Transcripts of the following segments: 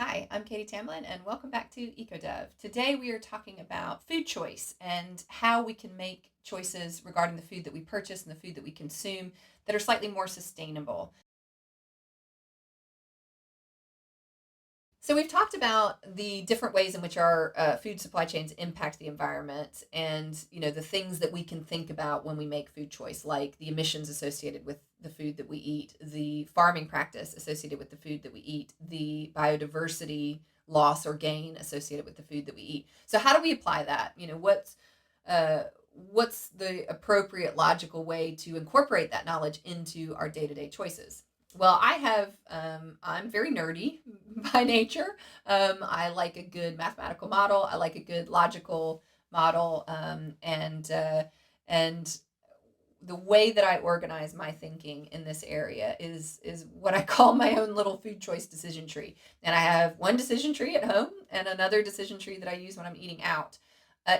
Hi, I'm Katie Tamlin, and welcome back to EcoDev. Today we are talking about food choice and how we can make choices regarding the food that we purchase and the food that we consume that are slightly more sustainable. So we've talked about the different ways in which our food supply chains impact the environment, and the things that we can think about when we make food choice, like the emissions associated with the food that we eat, the farming practice associated with the food that we eat, the biodiversity loss or gain associated with the food that we eat. So how do we apply that? Uh, what's the appropriate logical way to incorporate that knowledge into our day-to-day choices? Well, I'm very nerdy by nature. I like a good mathematical model. I like a good logical model. And the way that I organize my thinking in this area is what I call my own little food choice decision tree. And I have one decision tree at home and another decision tree that I use when I'm eating out.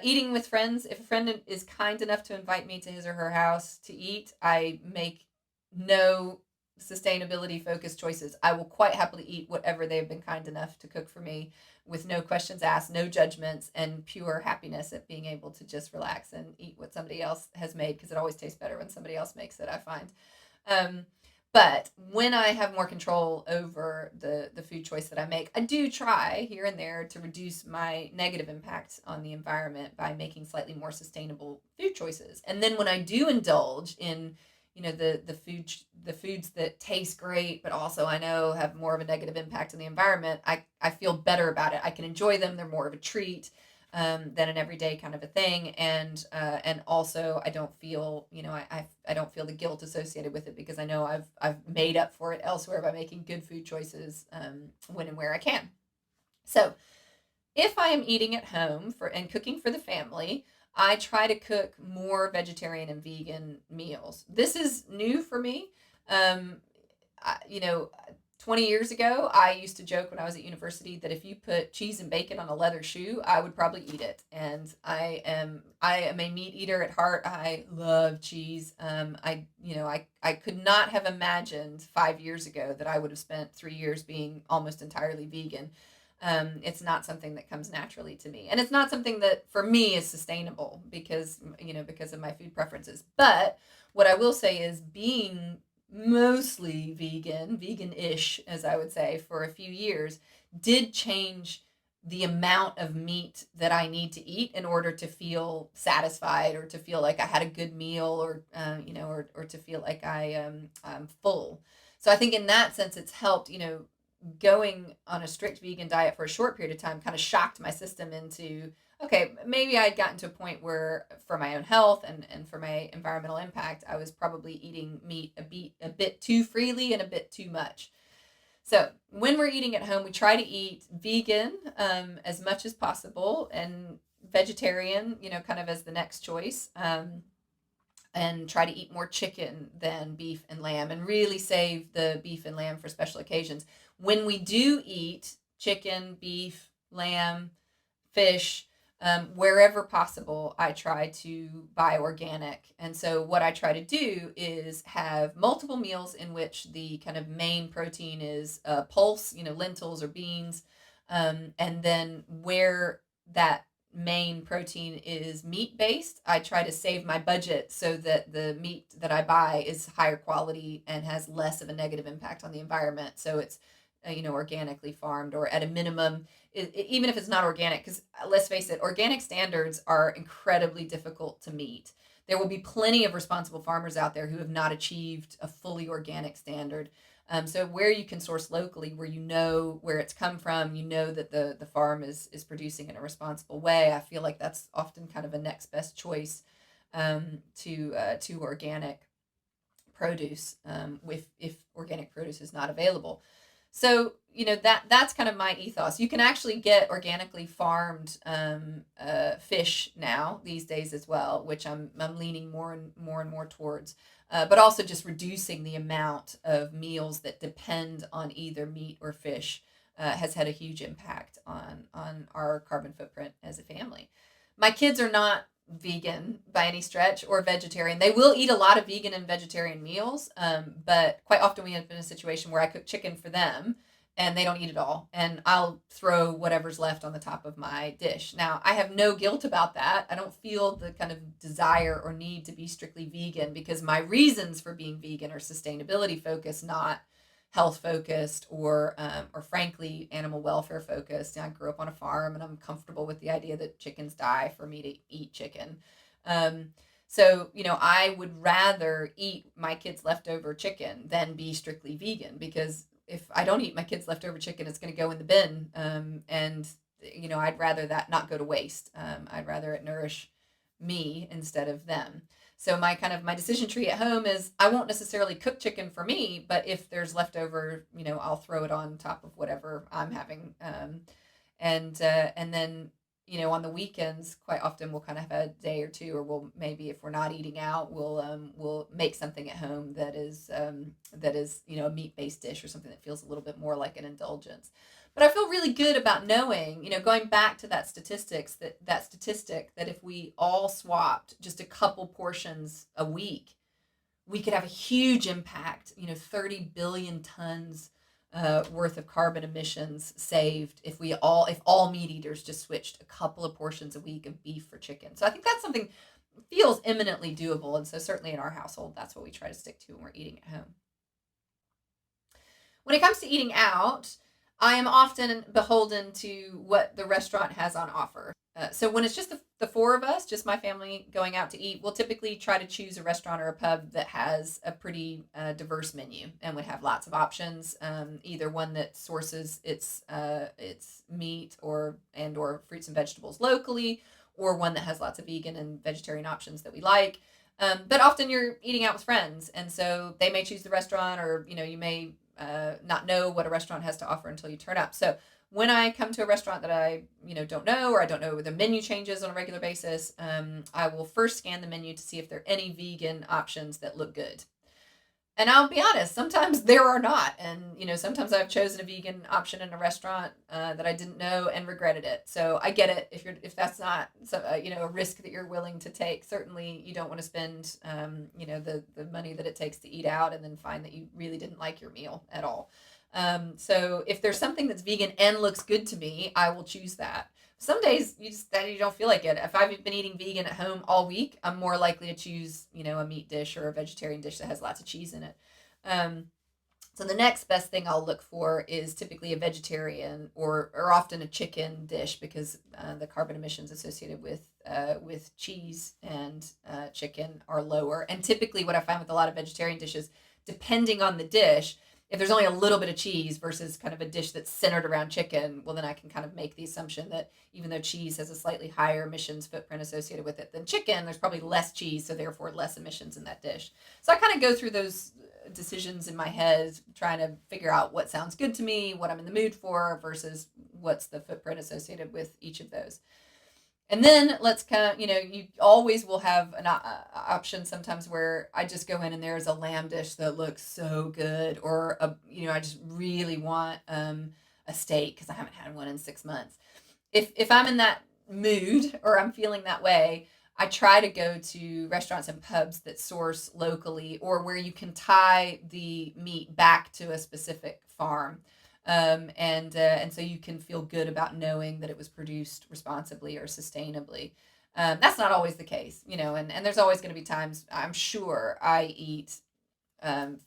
Eating with friends, if a friend is kind enough to invite me to his or her house to eat, I make no sustainability focused choices. I will quite happily eat whatever they've been kind enough to cook for me with no questions asked, no judgments, and pure happiness at being able to just relax and eat what somebody else has made, because it always tastes better when somebody else makes it, I find. Um, but when I have more control over the food choice that I make, I do try here and there to reduce my negative impact on the environment by making slightly more sustainable food choices. And then when I do indulge in the foods that taste great but also I know have more of a negative impact on the environment, I feel better about it. I can enjoy them. They're more of a treat than an everyday kind of a thing. And also I don't feel, I don't feel the guilt associated with it, because I know I've made up for it elsewhere by making good food choices when and where I can. So if I am eating at home and cooking for the family, I try to cook more vegetarian and vegan meals. This is new for me. Um, 20 years ago, I used to joke when I was at university that if you put cheese and bacon on a leather shoe, I would probably eat it. And I am a meat eater at heart. I love cheese. I could not have imagined 5 years ago that I would have spent 3 years being almost entirely vegan. It's not something that comes naturally to me, and it's not something that for me is sustainable because of my food preferences. But what I will say is, being mostly vegan-ish, as I would say, for a few years, did change the amount of meat that I need to eat in order to feel satisfied, or to feel like I had a good meal, or to feel like I'm full. So I think in that sense, it's helped. Going on a strict vegan diet for a short period of time kind of shocked my system into, okay, maybe I'd gotten to a point where, for my own health and for my environmental impact, I was probably eating meat a bit too freely and a bit too much. So when we're eating at home, we try to eat vegan as much as possible, and vegetarian, kind of as the next choice. And try to eat more chicken than beef and lamb, and really save the beef and lamb for special occasions. When we do eat chicken, beef, lamb, fish, wherever possible, I try to buy organic. And so what I try to do is have multiple meals in which the kind of main protein is pulse, lentils or beans. And then where that main protein is meat based, I try to save my budget so that the meat that I buy is higher quality and has less of a negative impact on the environment. So it's organically farmed, or at a minimum, even if it's not organic, because let's face it, organic standards are incredibly difficult to meet. There will be plenty of responsible farmers out there who have not achieved a fully organic standard. So where you can source locally, where you know where it's come from, that the farm is producing in a responsible way, I feel like that's often kind of a next best choice to organic produce, if organic produce is not available. So that's kind of my ethos. You can actually get organically farmed fish now these days as well, which I'm leaning more and more towards. But also just reducing the amount of meals that depend on either meat or fish has had a huge impact on our carbon footprint as a family. My kids are not vegan by any stretch, or vegetarian. They will eat a lot of vegan and vegetarian meals, but quite often we have been in a situation where I cook chicken for them, and they don't eat it all. And I'll throw whatever's left on the top of my dish. Now, I have no guilt about that. I don't feel the kind of desire or need to be strictly vegan because my reasons for being vegan are sustainability focused, not health focused or frankly animal welfare focused. I grew up on a farm and I'm comfortable with the idea that chickens die for me to eat chicken. Um, so, I would rather eat my kids' leftover chicken than be strictly vegan because if I don't eat my kids' leftover chicken, it's going to go in the bin. And, I'd rather that not go to waste. I'd rather it nourish me instead of them. So my decision tree at home is I won't necessarily cook chicken for me, but if there's leftover, I'll throw it on top of whatever I'm having. And then on the weekends, quite often we'll kind of have a day or two, or we'll maybe if we're not eating out, we'll make something at home that is a meat based dish or something that feels a little bit more like an indulgence. But I feel really good about knowing, going back to that statistic that if we all swapped just a couple portions a week, we could have a huge impact. 30 billion tons worth of carbon emissions saved if all meat eaters just switched a couple of portions a week of beef for chicken. So I think that's something that feels imminently doable, and so certainly in our household, that's what we try to stick to when we're eating at home. When it comes to eating out, I am often beholden to what the restaurant has on offer. So when it's just the four of us, just my family going out to eat, we'll typically try to choose a restaurant or a pub that has a pretty diverse menu and would have lots of options. Either one that sources its meat or fruits and vegetables locally, or one that has lots of vegan and vegetarian options that we like. But often you're eating out with friends, and so they may choose the restaurant, or you may not know what a restaurant has to offer until you turn up. So when I come to a restaurant that I don't know, or I don't know the menu changes on a regular basis, I will first scan the menu to see if there are any vegan options that look good. And I'll be honest, sometimes there are not. And, sometimes I've chosen a vegan option in a restaurant that I didn't know and regretted it. So I get it if that's not, a risk that you're willing to take. Certainly you don't want to spend, the money that it takes to eat out and then find that you really didn't like your meal at all. So if there's something that's vegan and looks good to me, I will choose that. Some days you don't feel like it. If I've been eating vegan at home all week, I'm more likely to choose, a meat dish or a vegetarian dish that has lots of cheese in it. So the next best thing I'll look for is typically a vegetarian or often a chicken dish because the carbon emissions associated with cheese and chicken are lower. And typically what I find with a lot of vegetarian dishes, depending on the dish, if there's only a little bit of cheese versus kind of a dish that's centered around chicken, well, then I can kind of make the assumption that even though cheese has a slightly higher emissions footprint associated with it than chicken, there's probably less cheese, so therefore less emissions in that dish. So I kind of go through those decisions in my head, trying to figure out what sounds good to me, what I'm in the mood for, versus what's the footprint associated with each of those. And then let's you always will have an option sometimes where I just go in and there's a lamb dish that looks so good, or I just really want a steak because I haven't had one in 6 months. If I'm in that mood or I'm feeling that way, I try to go to restaurants and pubs that source locally or where you can tie the meat back to a specific farm. And so you can feel good about knowing that it was produced responsibly or sustainably. That's not always the case, and there's always going to be times I'm sure I eat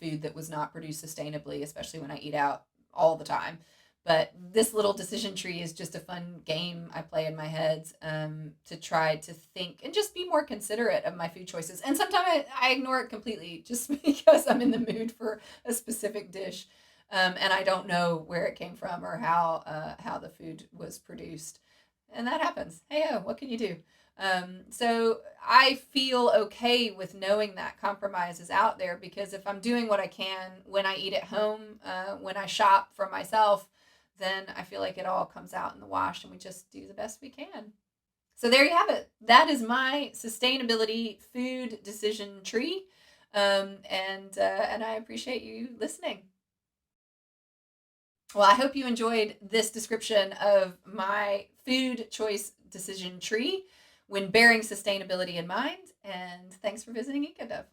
food that was not produced sustainably, especially when I eat out all the time. But this little decision tree is just a fun game I play in my head to try to think and just be more considerate of my food choices. And sometimes I ignore it completely just because I'm in the mood for a specific dish. And I don't know where it came from or how the food was produced, and that happens. Hey, what can you do? So I feel okay with knowing that compromise is out there because if I'm doing what I can when I eat at home, when I shop for myself, then I feel like it all comes out in the wash, and we just do the best we can. So there you have it. That is my sustainability food decision tree, and I appreciate you listening. Well, I hope you enjoyed this description of my food choice decision tree when bearing sustainability in mind. And thanks for visiting EcoDove.